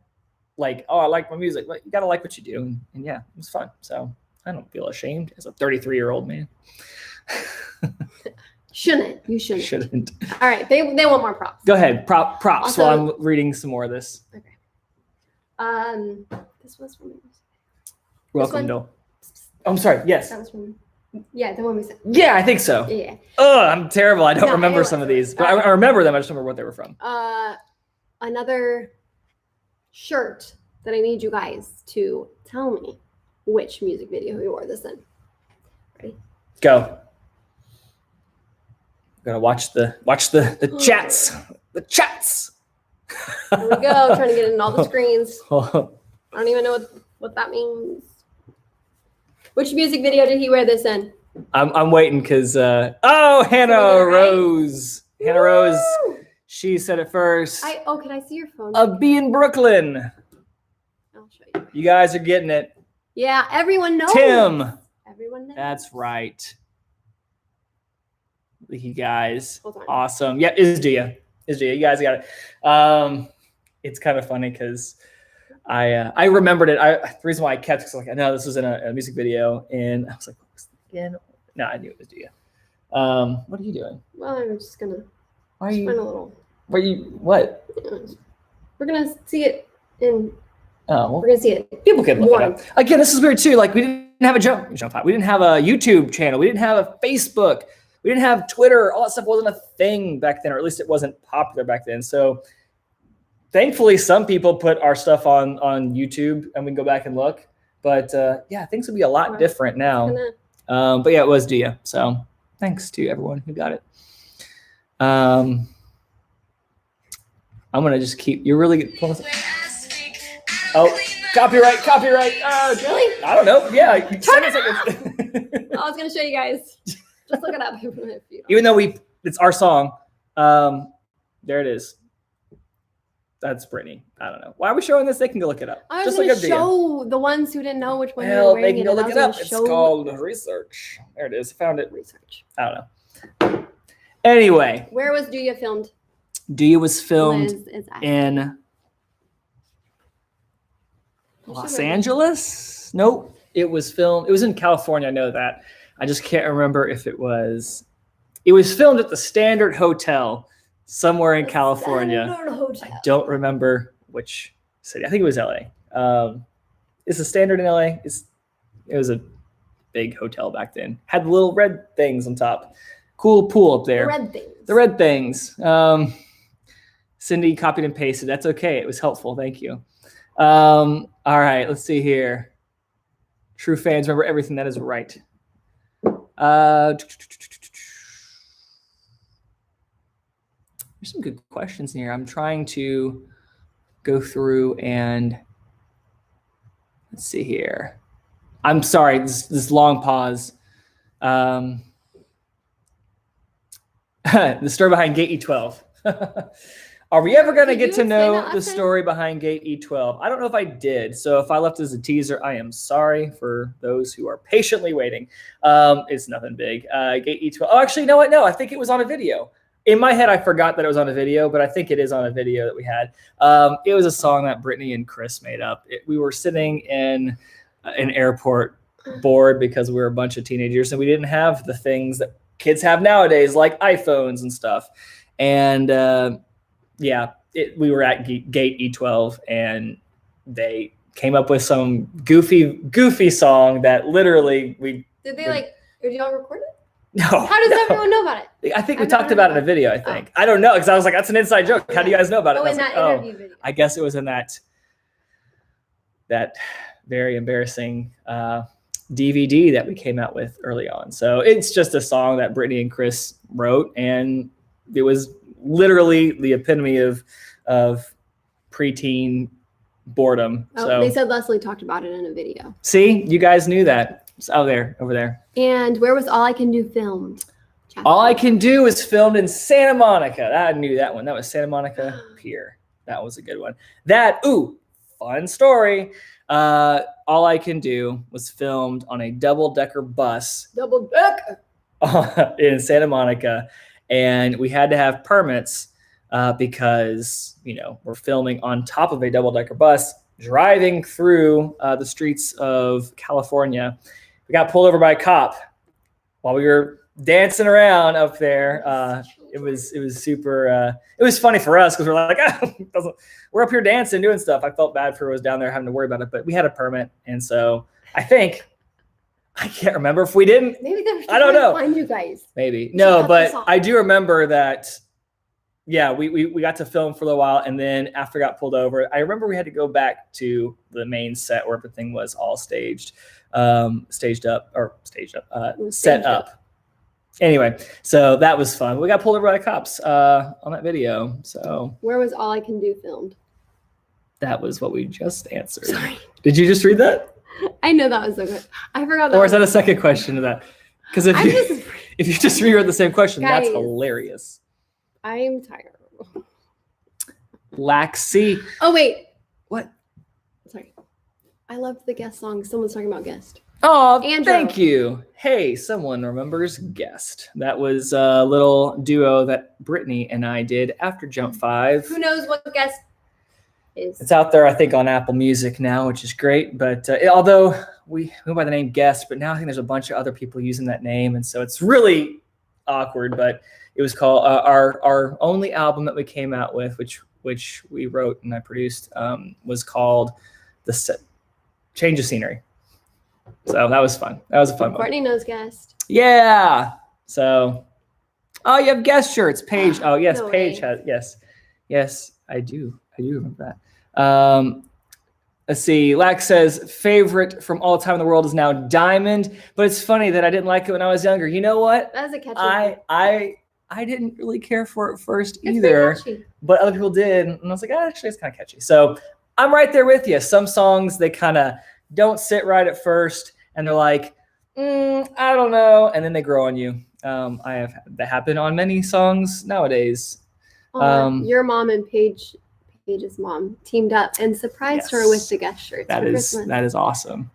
Like, oh, I like my music. But you got to like what you do. And yeah, it was fun. So I don't feel ashamed as a 33-year-old man. Shouldn't. You shouldn't. Shouldn't. All right. They want more props. Go ahead. Props Also- while I'm reading some more of this. Okay. This was from. Welcome, one? Noel. I'm sorry. Yes. That was from. Yeah, the one we said. Yeah, I think so. Yeah. Oh, I'm terrible. I don't No, remember anyway, some of these, but all I remember them. I just remember what they were from. Another shirt that I need you guys to tell me which music video we wore this in. Ready? Go. Gotta watch the chats. The chats. Here we go. Trying to get in all the screens. Oh, I don't even know what that means. Which music video did he wear this in? I'm waiting because Hannah Rose. Hannah Rose. Woo! She said it first. Can I see your phone? A bee in Brooklyn. I'll show you. You guys are getting it. Yeah, everyone knows. Tim. Everyone knows. That's right. You guys. Hold on. Awesome. Yeah, is Dia. You guys got it. It's kind of funny because I remembered it. The reason why I kept it because I know this was in a music video, and I was like, what was it again? No, I knew it was Dia. What are you doing? Well, I'm just gonna. Why are you? Find a little. What? We're gonna see it in. Oh, well, We're gonna see it. people can look Warm. it up. Again, this is weird too. Like we didn't have a JUMP5. We didn't have a YouTube channel. We didn't have a Facebook. We didn't have Twitter. All that stuff wasn't a thing back then, or at least it wasn't popular back then. So thankfully, some people put our stuff on YouTube, and we can go back and look. But yeah, things would be a lot different now. But yeah, it was Dia. So thanks to everyone who got it. I'm gonna just keep. You're really good. Oh, copyright. Oh, Really? I don't know. Yeah. Turn it off! I was gonna show you guys. Just look it up. Even though it's our song. There it is. That's Brittany. I don't know. Why are we showing this? They can go look it up. I was Just gonna look up show the ones who didn't know which one you were Well, wearing. they can go look it up. It's called research. research. There it is. Found it. Research. I don't know. Anyway, Where was Duya filmed? Dia was filmed Liz is asking. in Los Angeles? Nope. It was in California. I know that. I just can't remember if it was filmed at the Standard Hotel somewhere in California. I don't remember which city. I think it was LA. It's the Standard in LA. It was a big hotel back then. Had little red things on top. Cool pool up there. The red things. Cindy copied and pasted. That's okay. It was helpful. Thank you. All right. Let's see here. True fans remember everything. That is right. There's some good questions in here. I'm trying to go through and let's see here. I'm sorry, this long pause. The story behind Gate E12. Are we ever going to get to know the story behind Gate E12? I don't know if I did. So if I left as a teaser, I am sorry for those who are patiently waiting. It's nothing big. Gate E12. Oh, actually, you know what? No, I think it was on a video. In my head, I forgot that it was on a video, but I think it is on a video that we had. It was a song that Brittany and Chris made up. We were sitting in an airport bored because we were a bunch of teenagers and we didn't have the things that kids have nowadays, like iPhones and stuff. And yeah, we were at Gate E12 and they came up with some goofy song that literally Did y'all record it? No. How does everyone know about it? I think we talked about it in a video, I think. I don't know, because I was like, that's an inside joke. Okay. How do you guys know about it? Oh, in that interview video. I guess it was in that very embarrassing DVD that we came out with early on. So it's just a song that Brittany and Chris wrote, and it was literally the epitome of preteen boredom. Oh, so they said Leslie talked about it in a video. See, you guys knew that. It's over there. And where was All I Can Do filmed? All I Can Do is filmed in Santa Monica. I knew that one. That was Santa Monica Pier. That was a good one. Fun story. All I Can Do was filmed on a double-decker bus. Double-decker. In Santa Monica. And we had to have permits because, we're filming on top of a double-decker bus, driving through the streets of California. we got pulled over by a cop while we were dancing around up there. It was super. It was funny for us because we're like, we're up here dancing, doing stuff. I felt bad for who was down there having to worry about it, but we had a permit, and so I can't remember if we didn't. Maybe they were I don't know. Find you guys. Maybe no, but I do remember that. Yeah, we got to film for a little while, and then after I got pulled over, I remember we had to go back to the main set where everything was all set up. Anyway, so that was fun. We got pulled over by the cops on that video. So where was All I Can Do filmed? That was what we just answered. Sorry. Did you just read that? I know that was so good. I forgot that. Or is that a second question to that? Because if you just reread the same question, Guys, that's hilarious. I'm tired. Laxi. Oh wait. What? Sorry. I loved the guest song. Someone's talking about guest. Oh, Andrew. Thank you. Hey, someone remembers Guest. That was a little duo that Brittany and I did after JUMP5. Who knows what guest is? It's out there, I think, on Apple Music now, which is great. But although we go by the name Guest, but now I think there's a bunch of other people using that name, and so it's really awkward. But it was called our only album that we came out with, which we wrote and I produced, was called Change of Scenery. So that was fun. That was a fun one. Courtney knows guest. Yeah. So, oh, you have guest shirts. Paige. Oh, yes. No Paige way. has. Yes, I do. I do remember that. Let's see. Lax says favorite from all time in the world is now Diamond, but it's funny that I didn't like it when I was younger. You know what? That was a catchy. I didn't really care for it first It's either, pretty catchy. but other people did, and I was like, actually, it's kind of catchy. So I'm right there with you. Some songs they kind of don't sit right at first, and they're like, I don't know, and then they grow on you. I have had that happen on many songs nowadays. Your mom and Paige's mom teamed up and surprised her with the guest shirts. That is awesome.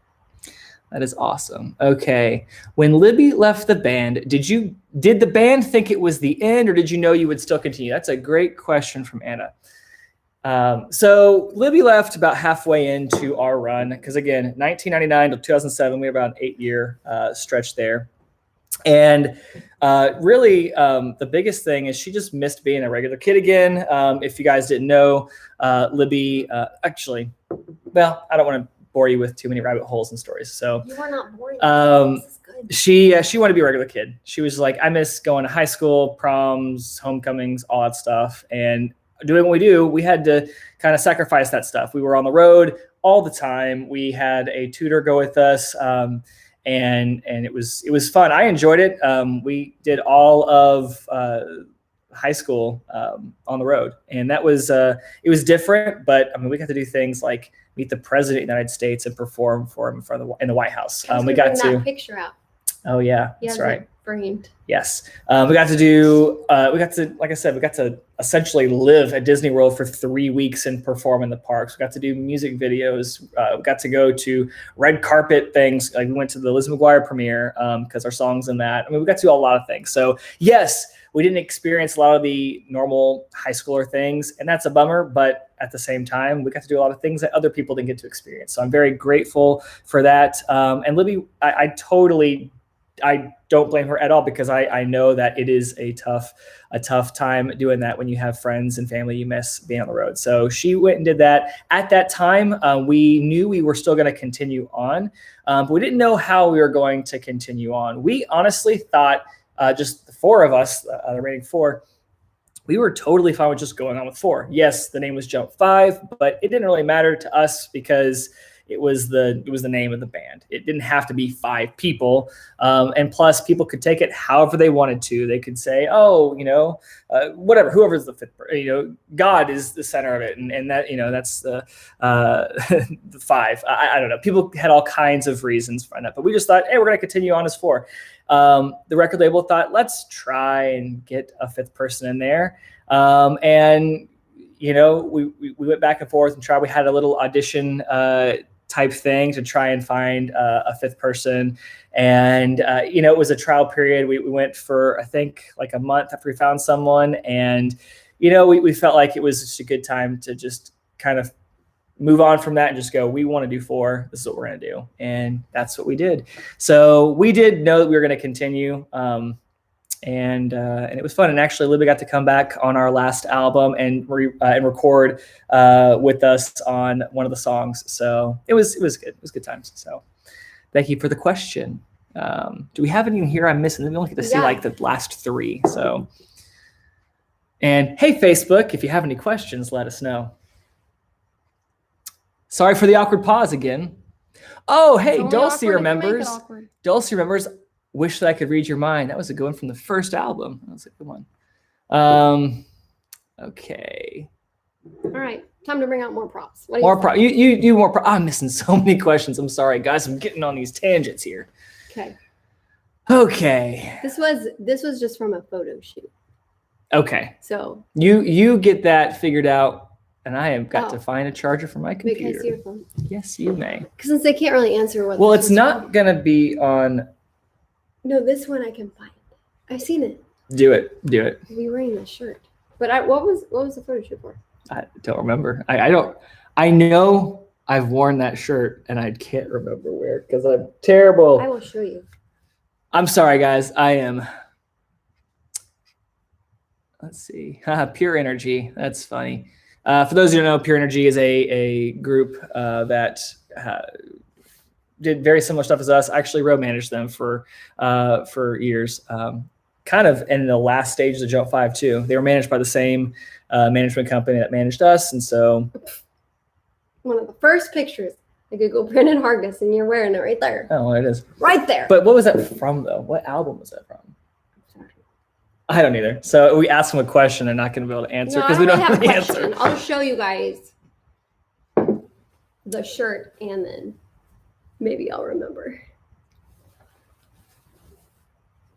That is awesome. Okay. When Libby left the band, did the band think it was the end, or did you know you would still continue? That's a great question from Anna. So Libby left about halfway into our run, because again, 1999 to 2007, we had about an 8-year stretch there. And really, the biggest thing is she just missed being a regular kid again. If you guys didn't know, Libby actually, well, I don't want to bore you with too many rabbit holes and stories. So You are not boring. This is good. she wanted to be a regular kid. She was like, I miss going to high school, proms, homecomings, all that stuff. And doing what we do, we had to kind of sacrifice that stuff. We were on the road all the time. We had a tutor go with us. And it was fun. I enjoyed it. We did all of high school on the road, and that was it was different. But I mean, we got to do things like meet the president of the United States and perform for him in the White House. We got to that picture out. Oh yeah, that's right. Framed. Yes, we got to like I said, we got to essentially live at Disney World for 3 weeks and perform in the parks. We got to do music videos. We got to go to red carpet things. Like we went to the Liz McGuire premiere because our song's in that. I mean, we got to do a lot of things. So yes, we didn't experience a lot of the normal high schooler things, and that's a bummer. But at the same time, we got to do a lot of things that other people didn't get to experience. So I'm very grateful for that. And Libby, I don't blame her at all, because I know that it is a tough time doing that when you have friends and family you miss being on the road. So she went and did that. At that time, we knew we were still going to continue on, but we didn't know how we were going to continue on. We honestly thought just the four of us, the remaining four, we were totally fine with just going on with 4. Yes, the name was JUMP5, but it didn't really matter to us because it was the name of the band. It didn't have to be 5 people. And plus people could take it however they wanted to. They could say, oh, whatever, whoever's the 5th, God is the center of it. And that, that's the 5. I don't know. People had all kinds of reasons for that, but we just thought, hey, we're going to continue on as 4. The record label thought, let's try and get a 5th person in there. And we went back and forth and tried. We had a little audition type thing to try and find a 5th person. And, it was a trial period. We went for, I think, like a month after we found someone. And, we felt like it was just a good time to just kind of move on from that and just go, we want to do 4. This is what we're going to do. And that's what we did. So we did know that we were going to continue. And it was fun. And actually, Libby got to come back on our last album and record with us on one of the songs. So it was good. It was good times. So thank you for the question. Do we have anything here I'm missing? We only get to see like the last 3. So, and hey, Facebook, if you have any questions, let us know. Sorry for the awkward pause again. Oh, hey, Dulcie remembers. Dulcie remembers. Wish that I could read your mind. That was a good one from the first album. That was a good one. Okay. All right. Time to bring out more props. More props. You do more props. I'm missing so many questions. I'm sorry, guys. I'm getting on these tangents here. Okay. Okay. This was just from a photo shoot. Okay. So you get that figured out. And I have got to find a charger for my computer. Can I see your phone? Yes, you may. Because since they can't really answer what. Well, it's not going to be on. No, this one I can find. I've seen it. Do it. We were wearing that shirt. But what was the photo shoot for? I don't remember. I don't. I know I've worn that shirt and I can't remember where because I'm terrible. I will show you. I'm sorry, guys. I am. Let's see. Pure Energy. That's funny. For those who don't know, Pure Energy is a group that did very similar stuff as us. I actually road managed them for years. Kind of in the last stages of JUMP5 too. They were managed by the same management company that managed us, and so one of the first pictures I could go print in Hargests, and you're wearing it right there. Oh, it is right there. But what was that from though? What album was that from? I don't either. So we ask them a question, they're not going to be able to answer because we don't have the answer. I'll just show you guys the shirt, and then maybe I'll remember.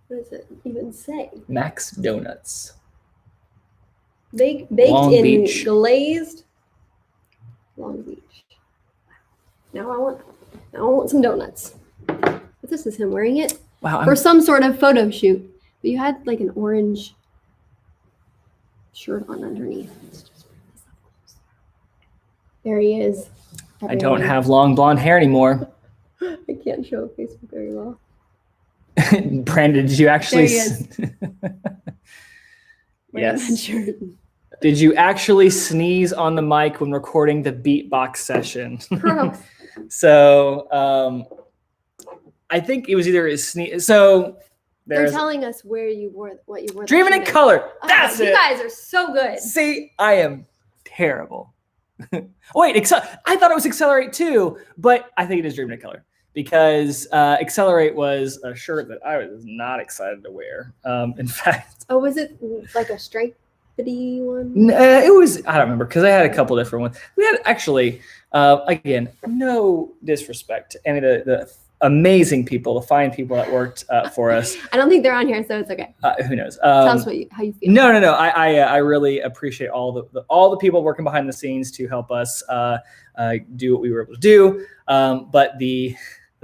What does it even say? Max Donuts. Baked Long in Beach. glazed Long Beach. Now I want some donuts. But this is him wearing it for some sort of photo shoot. But you had like an orange shirt on underneath. There he is. I don't have long blonde hair anymore. I can't show Facebook very well. Brandon, did you actually? There he is. Yes. Did you actually sneeze on the mic when recording the beatbox session? Gross. So I think it was either a sneeze. So they're telling us what you wore. Dreaming in Color. That's it. You guys are so good. See, I am terrible. Wait, I thought it was Accelerate too, but I think it is Dreaming in Color because Accelerate was a shirt that I was not excited to wear. In fact. Oh, was it like a stripedy one? It was, I don't remember because I had a couple different ones. We had actually, again, no disrespect to any of the amazing people, the fine people that worked for us. I don't think they're on here, so it's okay. Who knows? Tell us how you feel. No. I really appreciate all the people working behind the scenes to help us do what we were able to do. But the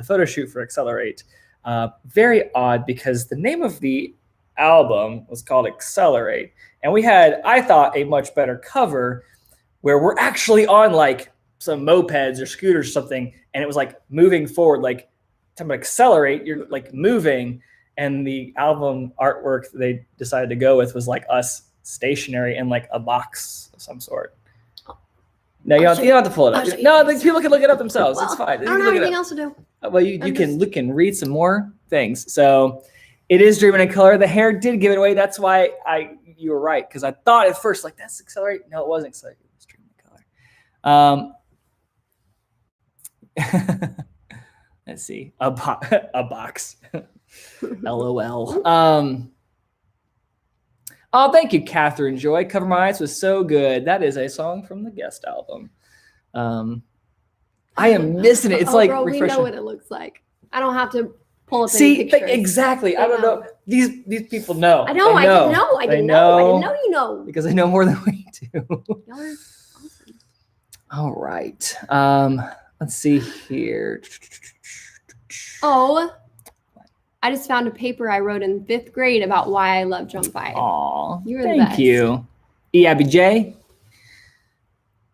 photo shoot for Accelerate, very odd because the name of the album was called Accelerate, and we had, I thought, a much better cover where we're actually on like some mopeds or scooters or something, and it was like moving forward, like to accelerate, you're like moving, and the album artwork they decided to go with was like us stationary in like a box of some sort. No, you don't have to pull it up. No, people can look it up themselves. It's fine. I don't have anything else to do. Well, you can look and read some more things. So it is Dreaming in Color. The hair did give it away. That's why you were right, because I thought at first like that's Accelerate. No, it wasn't Accelerate. It was Dreaming in Color. Let's see. A box. LOL. Oh, thank you, Catherine Joy. Cover My Eyes was so good. That is a song from the guest album. I am missing it. It's like bro, refreshing. We know what it looks like. I don't have to pull up any See, pictures. exactly. I don't know. These people know. I know. I didn't know. I didn't know you know. Because they know more than we do. Y'all are awesome. All right. Let's see here. Oh, I just found a paper I wrote in 5th grade about why I love JUMP5. Aw, You're the thank best. you. E. Abby J.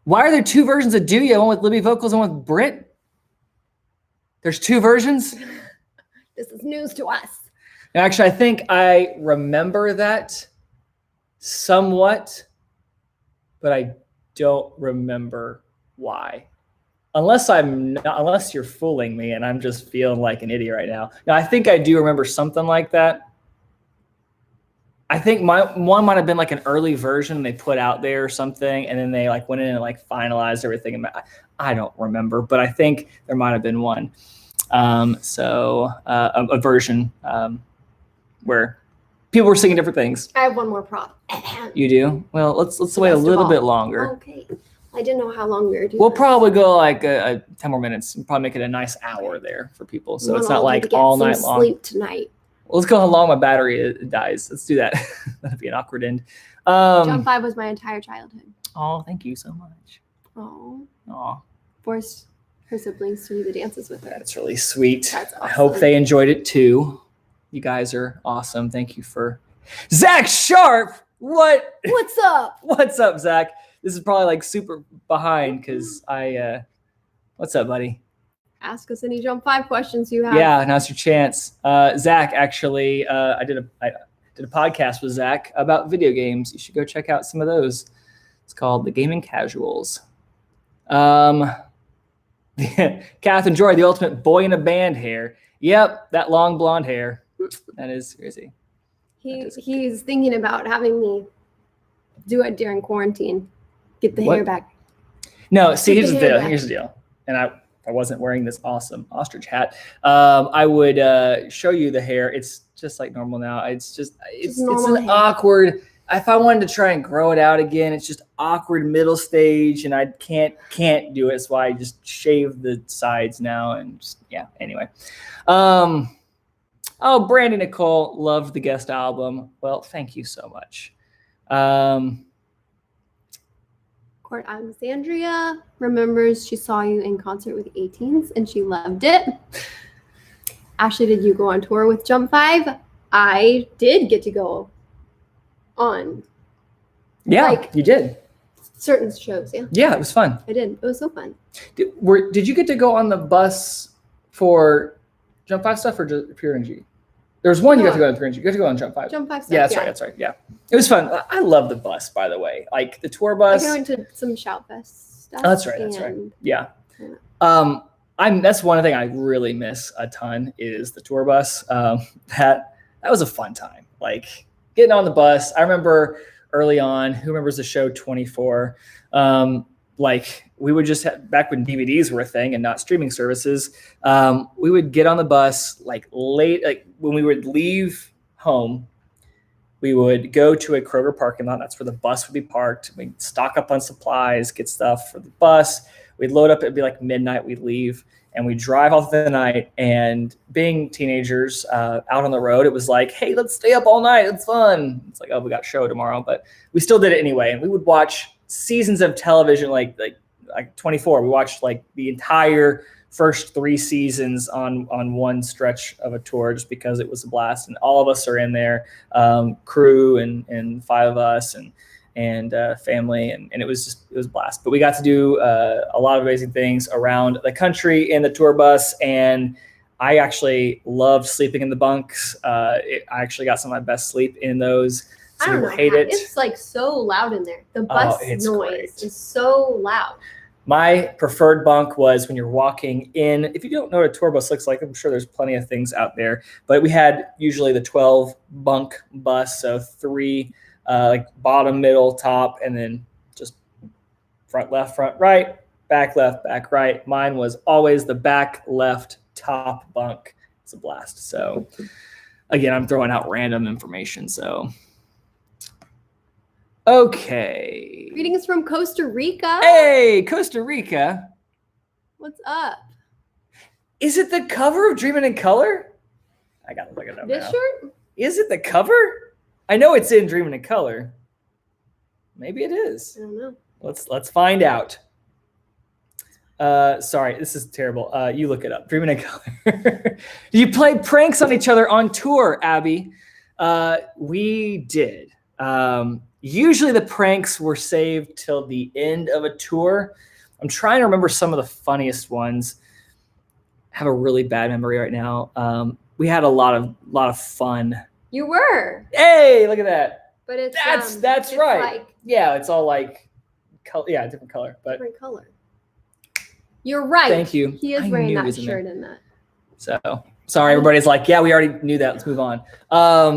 Why are there two versions of Do Ya? One with Libby vocals and one with Brit? There's two versions? This is news to us. Actually, I think I remember that somewhat, but I don't remember why. Unless you're fooling me and I'm just feeling like an idiot right now. Now, I think I do remember something like that. I think one might have been like an early version they put out there or something, and then they like went in and like finalized everything. I don't remember, but I think there might have been one. A version where people were singing different things. I have one more prop. You do? Well, let's wait a little bit longer. Okay. I didn't know how long we were doing. We'll probably go like 10 more minutes and probably make it a nice hour there for people. So it's not like all night long. Sleep tonight. Let's go how long my battery dies. Let's do that. That'd be an awkward end. JUMP5 was my entire childhood. Oh, thank you so much. Oh. Forced her siblings to do the dances with her. That's really sweet. That's awesome. I hope they enjoyed it too. You guys are awesome. Thank you for Zach Sharp. What? What's up? What's up, Zach? This is probably like super behind because what's up, buddy? Ask us any JUMP5 questions you have. Yeah, now's your chance. Zach, actually, I did a podcast with Zach about video games. You should go check out some of those. It's called The Gaming Casuals. Kath and Joy, the ultimate boy in a band hair. Yep, that long blonde hair. That is crazy. He's thinking about having me do it during quarantine. Get the hair back. No, see, here's the deal. And I wasn't wearing this awesome ostrich hat, I would show you the hair. It's just like normal now. It's an awkward. If I wanted to try and grow it out again, it's just awkward middle stage, and I can't do it. So I just shave the sides now, and just, yeah. Anyway, Brandy Nicole loved the guest album. Well, thank you so much. Court Alexandria remembers she saw you in concert with 18s and she loved it. Ashley, did you go on tour with JUMP5? I did get to go on. Yeah, you did. Certain shows, yeah. Yeah, it was fun. I did. It was so fun. Did you get to go on the bus for JUMP5 stuff or just Pure NG? There was one you got to go on Pure NG. You got to go on JUMP5. JUMP5 stuff, yeah, that's right. Yeah. It was fun. I love the bus, by the way. Like the tour bus. I went to some Shoutfest stuff. Oh, that's right. Yeah. That's one thing I really miss a ton is the tour bus. That was a fun time. Like getting on the bus. I remember early on, who remembers the show 24? Like we would just back when DVDs were a thing and not streaming services, we would get on the bus like late, like when we would leave home, we would go to a Kroger parking lot. That's where the bus would be parked. We'd stock up on supplies, get stuff for the bus. We'd load up. It'd be like midnight. We'd leave and we'd drive all through the night. And being teenagers out on the road, it was like, hey, let's stay up all night. It's fun. It's like, oh, we got a show tomorrow. But we still did it anyway. And we would watch seasons of television like 24. We watched like the entire first 3 seasons on one stretch of a tour just because it was a blast, and all of us are in there, crew and 5 of us and family, and it was a blast. But we got to do a lot of amazing things around the country in the tour bus, and I actually loved sleeping in the bunks. I actually got some of my best sleep in those. Some people hate it. It's like so loud in there. The bus noise is so loud. My preferred bunk was when you're walking in. If you don't know what a tour bus looks like, I'm sure there's plenty of things out there. But we had usually the 12 bunk bus, so 3 like bottom, middle, top, and then just front left, front right, back left, back right. Mine was always the back left top bunk. It's a blast. So again, I'm throwing out random information. So okay. Greetings from Costa Rica. Hey, Costa Rica. What's up? Is it the cover of Dreamin' in Color? I gotta look it up this now. shirt? Is it the cover? I know it's in Dreamin' in Color. Maybe it is. I don't know. Let's find out. Sorry, this is terrible. You look it up. Dreamin' in Color. Do you play pranks on each other on tour, Abby? We did. Usually the pranks were saved till the end of a tour. I'm trying to remember some of the funniest ones. I have a really bad memory right now. We had a lot of fun. You were. Hey, look at that. But it's that's it's right. Like yeah, it's all like different color, but different color. You're right. Thank you. He is I wearing knew that he was in shirt there. in that. So sorry, everybody's like, yeah, we already knew that. Let's move on.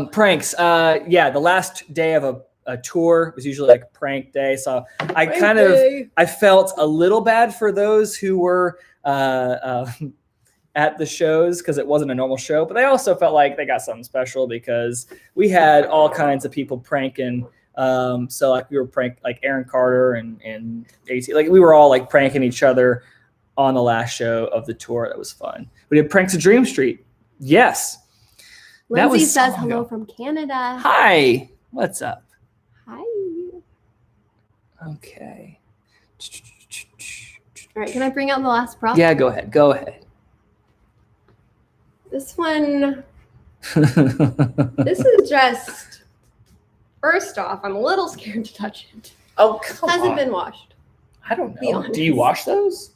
Pranks. The last day of a tour was usually like a prank day. So I felt a little bad for those who were at the shows because it wasn't a normal show, but I also felt like they got something special because we had all kinds of people pranking. So like we were prank like Aaron Carter and AC, like we were all like pranking each other on the last show of the tour. That was fun. We did pranks at Dream Street. Yes. Lindsay says hello from Canada. Hi. What's up? Hi. Okay. All right. Can I bring out the last prop? Yeah, go ahead. Go ahead. This one. This is just. First off, I'm a little scared to touch it. Oh, come on. Hasn't been washed. I don't Be know. honest. Do you wash those?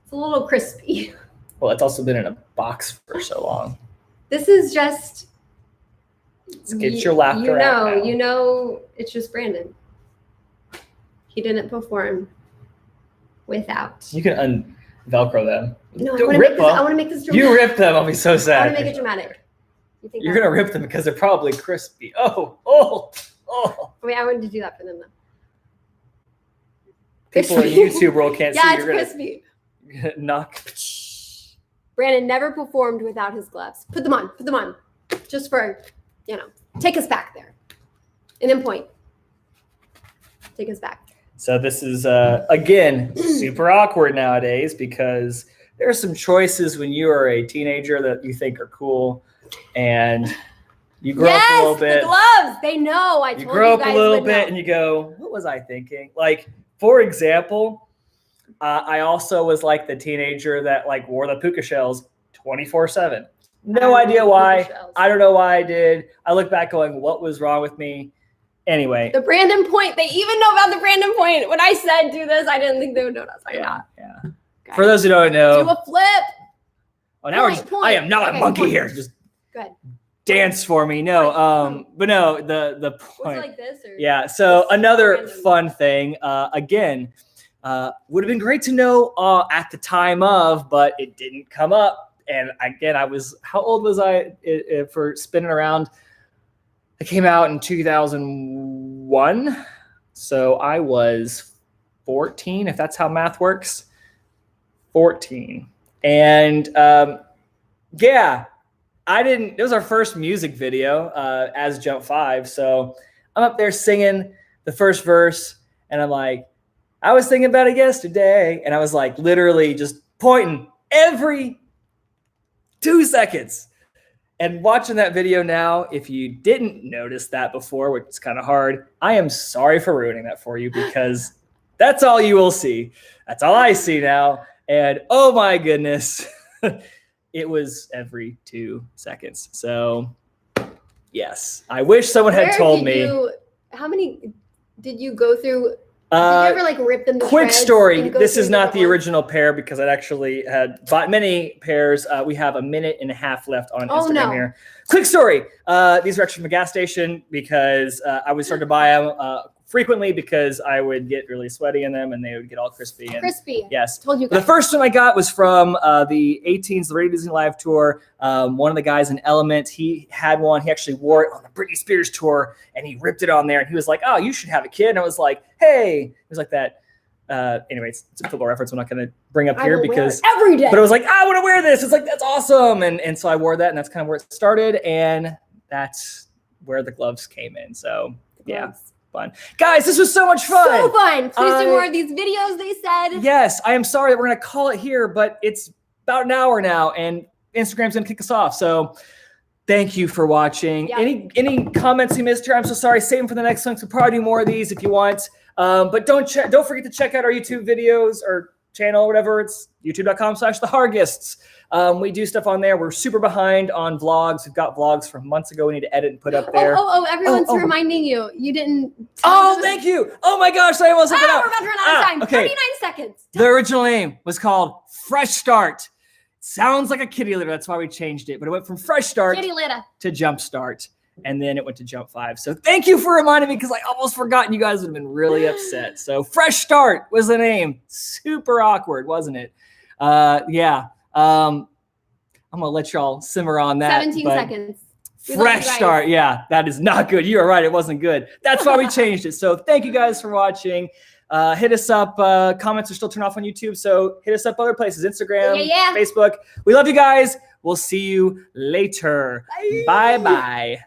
It's a little crispy. Well, it's also been in a box for so long. This is just. Let's get your laughter out now. You know, it's just Brandon. He didn't perform without. You can Velcro them. No, Don't I rip them. I want to make this dramatic. You rip them. I'll be so sad. I want to make it dramatic. You're going to rip them because they're probably crispy. Oh. I mean, I wanted to do that for them, though. People in YouTube world can't see. Yeah, it's crispy. You're going to knock. Brandon never performed without his gloves. Put them on. Put them on. Just for, take us back there. And then point. Take us back. So this is, again, super awkward nowadays because there are some choices when you are a teenager that you think are cool and you grow up a little bit. The gloves. They know. I told you guys. You grow up a little bit and you go, what was I thinking? Like, for example, I also was like the teenager that like wore the puka shells 24/7. No idea why. I don't know why I did. I look back going, what was wrong with me? Anyway. The Brandon point. They even know about the Brandon point. When I said do this, I didn't think they would notice. Yeah. Okay. For those who don't know. Do a flip. Oh, now I am not a monkey here. Just go ahead. Dance for me. No. But no, the point. Was it like this? Or yeah. So another fun thing, again, would have been great to know at the time of, but it didn't come up. And again, how old was I for spinning around? I came out in 2001. So I was 14, if that's how math works. 14. And it was our first music video as JUMP5. So I'm up there singing the first verse and I'm like, I was thinking about it yesterday. And I was like, literally just pointing every 2 seconds. And watching that video now, if you didn't notice that before, which is kind of hard, I am sorry for ruining that for you because that's all you will see. That's all I see now. And oh my goodness, it was every 2 seconds. So yes, I wish someone had told me. How many did you go through? Did you ever like rip them to quick shreds story. This is not the ones? original pair because I actually had bought many pairs. We have a minute and a half left on Instagram here. Quick story. These were actually from a gas station because I would start to buy them frequently because I would get really sweaty in them and they would get all crispy. Crispy. Yes. Told you guys. The first one I got was from the 18s, the Radio Disney Live tour. One of the guys in Element, he had one. He actually wore it on the Britney Spears tour and he ripped it on there and he was like, oh, you should have a kid. And I was like, hey, it was like that. Anyways, it's a football reference I'm not going to bring up here because every day. But I was like, I want to wear this. It's like, that's awesome. And so I wore that and that's kind of where it started. And that's where the gloves came in. So yeah. Fun. Guys, this was so much fun. So fun. Please do more of these videos, they said. Yes, I am sorry that we're going to call it here, but it's about an hour now, and Instagram's going to kick us off. So thank you for watching. Yeah. Any comments you missed here? I'm so sorry. Save them for the next one. So we'll probably do more of these if you want. But don't forget to check out our YouTube videos or channel, whatever. It's youtube.com/the Hargests. We do stuff on there. We're super behind on vlogs. We've got vlogs from months ago we need to edit and put up there. Everyone's reminding you. You didn't. Thank you. Oh my gosh, I almost said that. We're about to run out of time. Okay. 39 seconds. The original name was called Fresh Start. Sounds like a kitty litter. That's why we changed it. But it went from Fresh Start to Jump Start. And then it went to JUMP5. So thank you for reminding me because I almost forgot and you guys would have been really upset. So Fresh Start was the name. Super awkward, wasn't it? Yeah. I'm going to let y'all simmer on that. 17 seconds. Fresh Start. Yeah, that is not good. You are right. It wasn't good. That's why we changed it. So thank you guys for watching. Hit us up. Comments are still turned off on YouTube. So hit us up other places. Instagram, Facebook. We love you guys. We'll see you later. Bye-bye.